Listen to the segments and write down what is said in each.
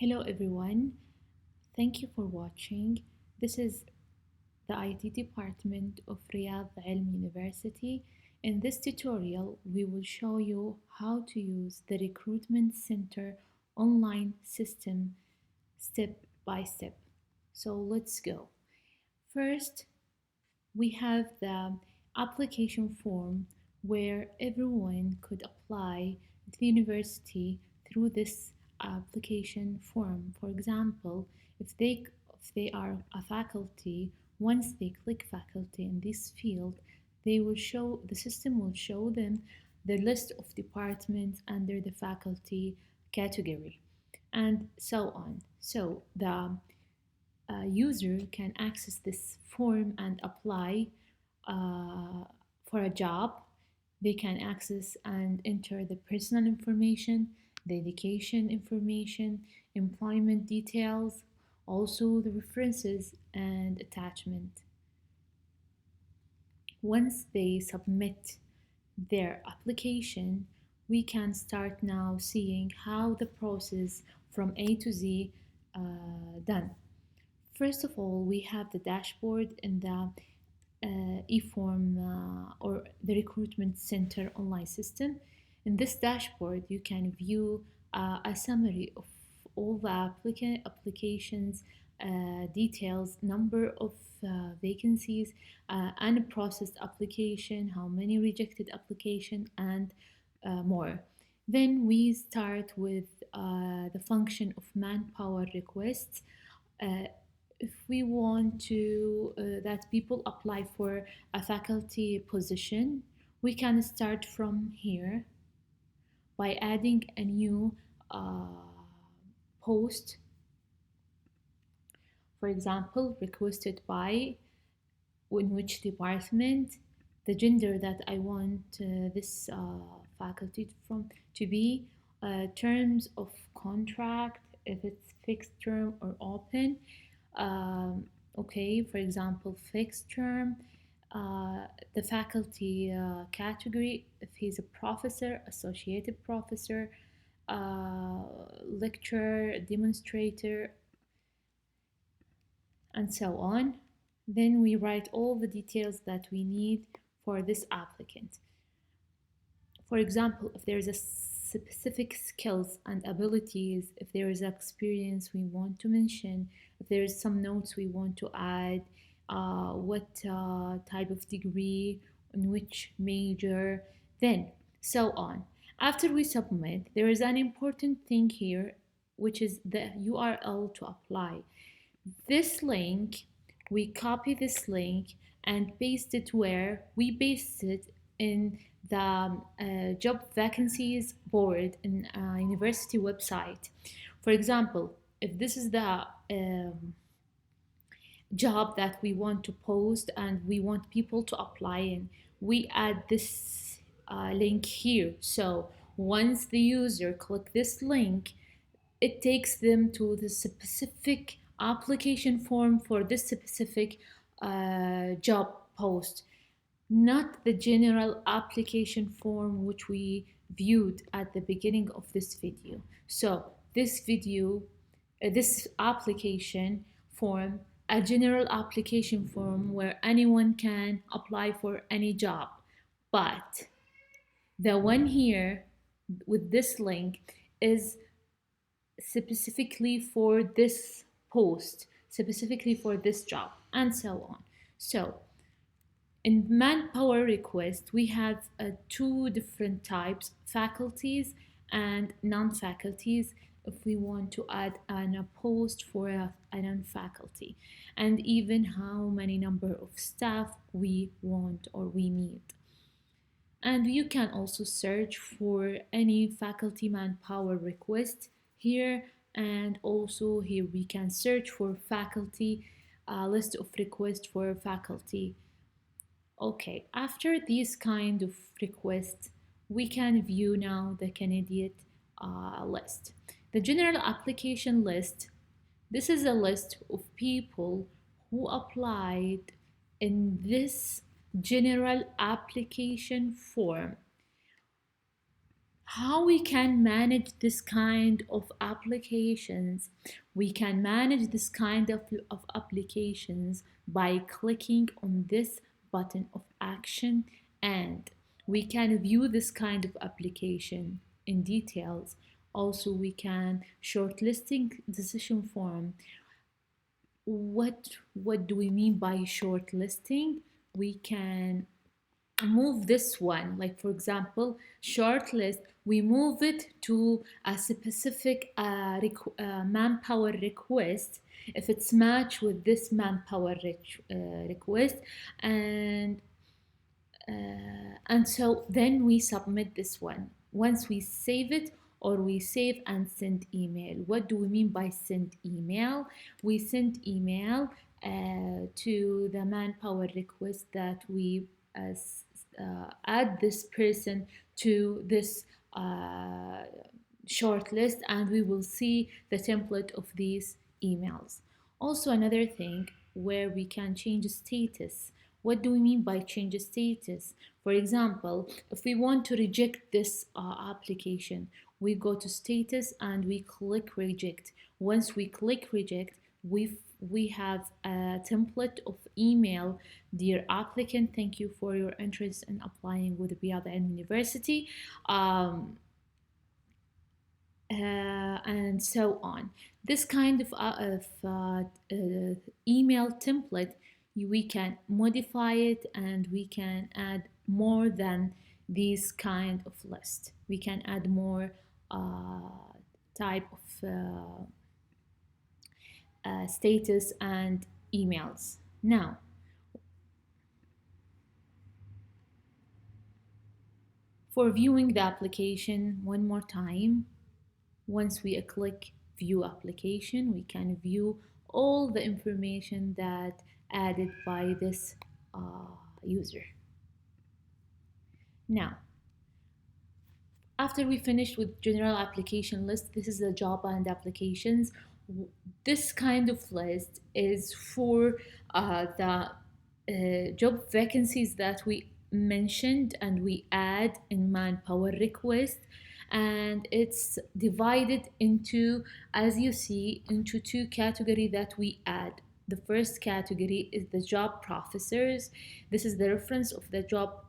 Hello everyone, thank you for watching. This is the IT department of Riyadh Elm University. In this tutorial, we will show you how to use the Recruitment Center online system step by step. So let's go. First, we have the application form where everyone could apply to the university through this application form. For example, if they are a faculty, once they click faculty in this field, the system will show them the list of departments under the faculty category and so on. So the user can access this form and apply uh, for a job. They can access and enter the personal information, the education information, employment details, also the references and attachment. Once they submit their application, we can start now seeing how the process from A to Z done. First of all, we have the dashboard in the eForm or the Recruitment Center online system. In this dashboard, you can view a summary of all the applications, details, number of vacancies, unprocessed application, how many rejected application, and more. Then we start with the function of manpower requests. Uh, if we want to that people apply for a faculty position, we can start from here by adding a new uh, post. For example, requested by in which department, the gender that I want this faculty from to be, terms of contract, if it's fixed term or open. Okay, for example, fixed term, the faculty category, if he's a professor, associated professor, uh, lecturer, demonstrator, and so on. Then we write all the details that we need for this applicant. For example, if there's a specific skills and abilities, if there is experience we want to mention, if there is some notes we want to add, what type of degree, in which major, then so on. After we submit, there is an important thing here, which is the URL to apply. This link, we copy this link and paste it where we paste it in the job vacancies board in a university website. For example, if this is the job that we want to post and we want people to apply in, we add this link here. So once the user click this link, it takes them to the specific application form for this specific job post, not the general application form which we viewed at the beginning of this video. So this application form, a general application form where anyone can apply for any job. But the one here with this link is specifically for this post, specifically for this job, and so on. So in manpower request, we have two different types, faculties and non-faculties, if we want to add a post for a non-faculty, and even how many number of staff we want or we need. And you can also search for any faculty manpower request here, and also here we can search for faculty, list of requests for faculty. Okay, after these kind of requests, we can view now the candidate list. The general application list, this is a list of people who applied in this general application form. How we can manage this kind of applications? We can manage this kind of applications by clicking on this button of action, and we can view this kind of application in details. Also, we can shortlisting decision form. What do we mean by shortlisting? We can move this one, like for example shortlist, we move it to a specific manpower request if it's matched with this manpower request, and and so then we submit this one. Once we save it, or we save and send email. What do we mean by send email? We send email to the manpower request that we add this person to this shortlist, and we will see the template of these emails. Also, another thing where we can change status. What do we mean by change status? For example, if we want to reject this application, we go to status and we click reject. Once we click reject, we have a template of email. Dear applicant, thank you for your interest in applying with Riyadh Elm University. And so on. This kind of email template, we can modify it and we can add more than these kind of list. We can add more type of status and emails. Now, for viewing the application one more time, once we click view application, we can view all the information that added by this user. Now, after we finished with general application list, this is the job and applications. This kind of list is for the job vacancies that we mentioned and we add in manpower request, and it's divided into, as you see, into two categories that we add. The first category is the job professors. This is the reference of the job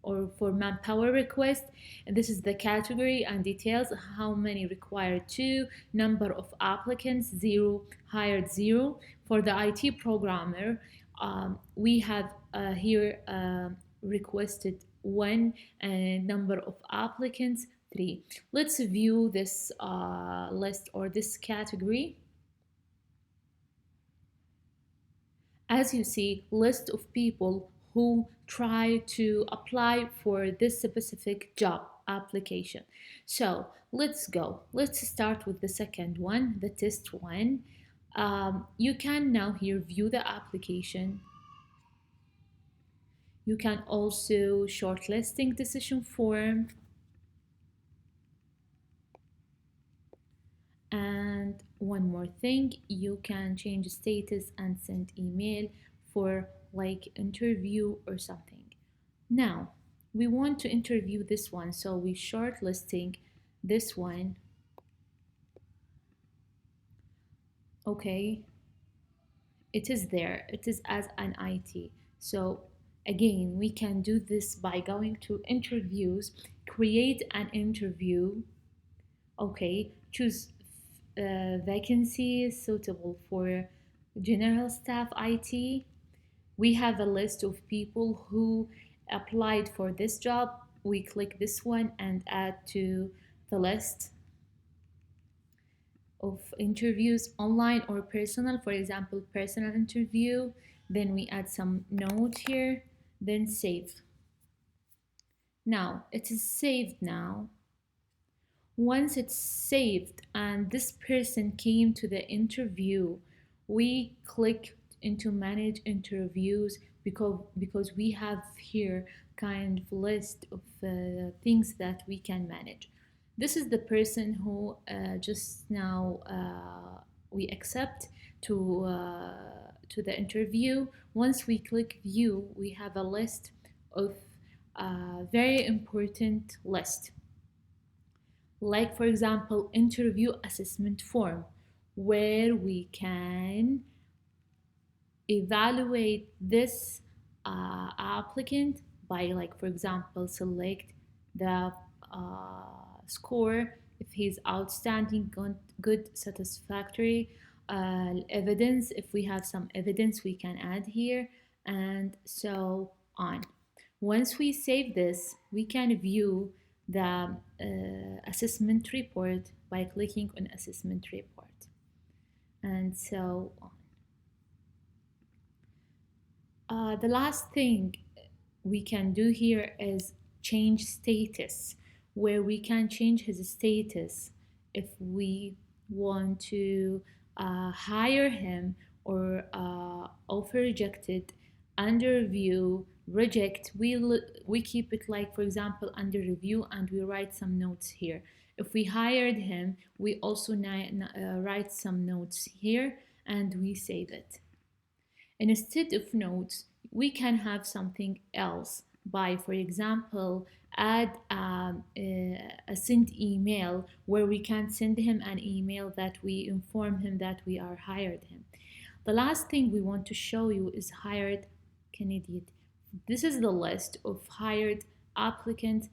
or for manpower request, and this is the category and details: how many required, 2, number of applicants 0, hired 0. For the IT programmer, we have here requested 1, and number of applicants 3. Let's view this list or this category. As you see, list of people who try to apply for this specific job application. So let's go. Let's start with the second one, the test one. You can now here view the application. You can also shortlisting decision form. And one more thing, you can change status and send email for like interview or something. Now, we want to interview this one, so we shortlisting this one. Okay, it is there, it is as an IT. So again, we can do this by going to interviews, create an interview. Okay, choose vacancies suitable for general staff IT. We have a list of people who applied for this job. We click this one and add to the list of interviews, online or personal. For example, personal interview. Then we add some note here, then save. Now it is saved now. Once it's saved and this person came to the interview, we click into manage interviews because we have here kind of list of things that we can manage. This is the person who just now we accept to the interview. Once we click view, we have a list of very important list. Like, for example, interview assessment form, where we can evaluate this applicant by, like, for example, select the score, if he's outstanding, good, satisfactory, evidence, if we have some evidence we can add here, and so on. Once we save this, we can view the assessment report by clicking on assessment report, and so on. The last thing we can do here is change status, where we can change his status if we want to hire him, or offer rejected, under review, reject. We keep it, like, for example, under review, and we write some notes here. If we hired him, we also write some notes here, and we save it. And instead of notes, we can have something else by, for example, add a send email, where we can send him an email that we inform him that we are hired him. The last thing we want to show you is hired candidate. This is the list of hired applicants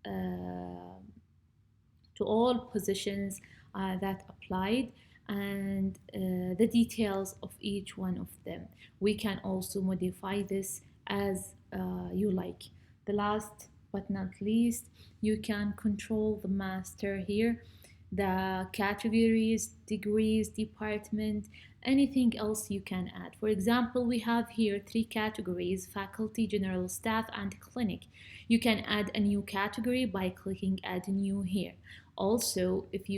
to all positions that applied, and the details of each one of them. We can also modify this as you like. The last but not least, you can control the master here, the categories, degrees, department, anything else you can add. For example, we have here 3 categories: faculty, general staff, and clinic. You can add a new category by clicking add new here. Also, if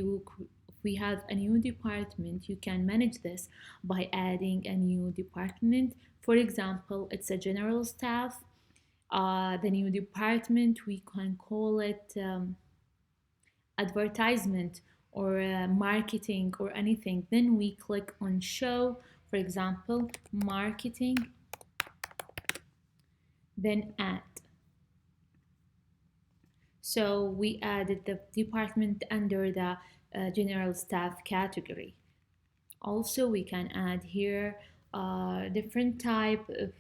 we have a new department, you can manage this by adding a new department. For example, it's a general staff. The new department, we can call it advertisement, or marketing, or anything. Then we click on show, for example, marketing, then add. So we added the department under the general staff category. Also, we can add here different type of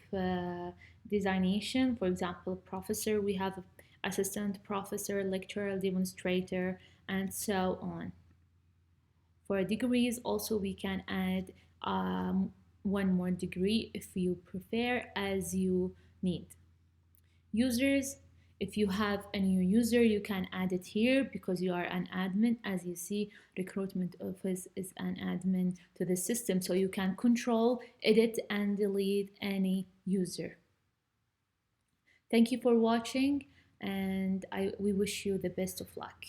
designation. For example, professor, we have assistant professor, lecturer, demonstrator, and so on. For degrees, also we can add one more degree if you prefer, as you need. Users, if you have a new user, you can add it here because you are an admin. As you see, recruitment office is an admin to the system, so you can control, edit, and delete any user. Thank you for watching, and we wish you the best of luck.